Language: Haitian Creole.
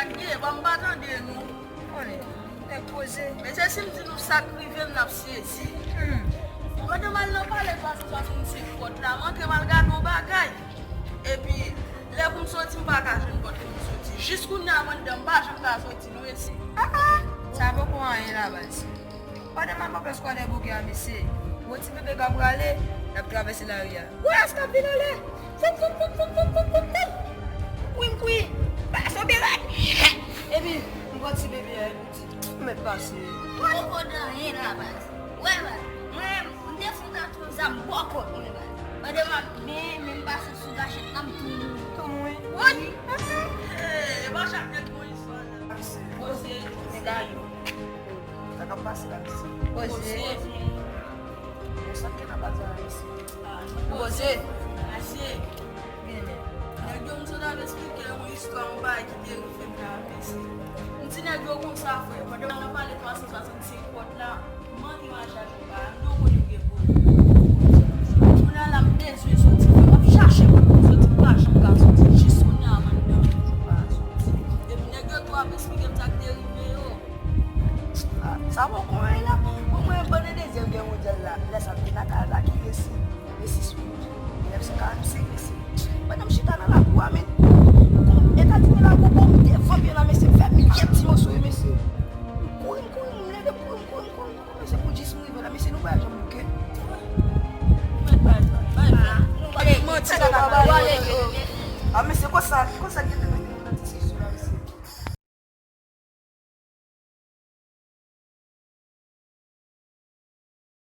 Sakye, bon batande nou. Te pose. Men se si mdi nou sakrive m nap sezi. Mwen mal nan pale pas 65 pot la, man ke mal gado bagay. E pi, le pou m soti m baka jen kote m soti. Jiskou ni aman dem ba jen ka soti nou esi. Sa beaucoup an yon la basi. Pas de maman parce qu'on est bouquet à messer. Mon petit bébé qui a brûlé, il a traversé la rue. Ouais, est-ce qu'il a là? Oui. Bah, son bébé. Et puis, mon petit bébé, il dit, mais pas si. Moi, je ne rien là basi. Ouais, moi, je défends à tous ça, beaucoup. Je demande même pas sous la chaîne comme tout. Comment oui? Oui. E, ba chak net moun iswa la. Posé, c'est gaillot. Ça va passer là ici. Posé. Ça qui n'a pas de ici. Posé. Asye, nèg yo mse dap explike yon histwa yon bay ki te rive m la apese. Mti nèg yo kon sa fwe, pwede man nan pale 365 pot la, man ki man chache ba, nou kon yon gen pou. Mwen an la m dezwe soti, m chache kon yon soti, m kache m ka soti, jisou ni aman nan toujou ba soti. E pi nèg yo to ap explike m tak te rive yo. Ça va comment il a? Moi, bonne deuxième guerre mondiale là. Laisse un peu la qui est ici. Ici, 1945 ici. Madame Chita dans la cour, mais États-Unis la cour, comme des femmes bien là, mais c'est fait milliers de petits morceaux, monsieur. Courir, monsieur, pour 10 minutes, là, monsieur, nous voyons jamais que. Ah, mais c'est quoi ça? Quoi ça qui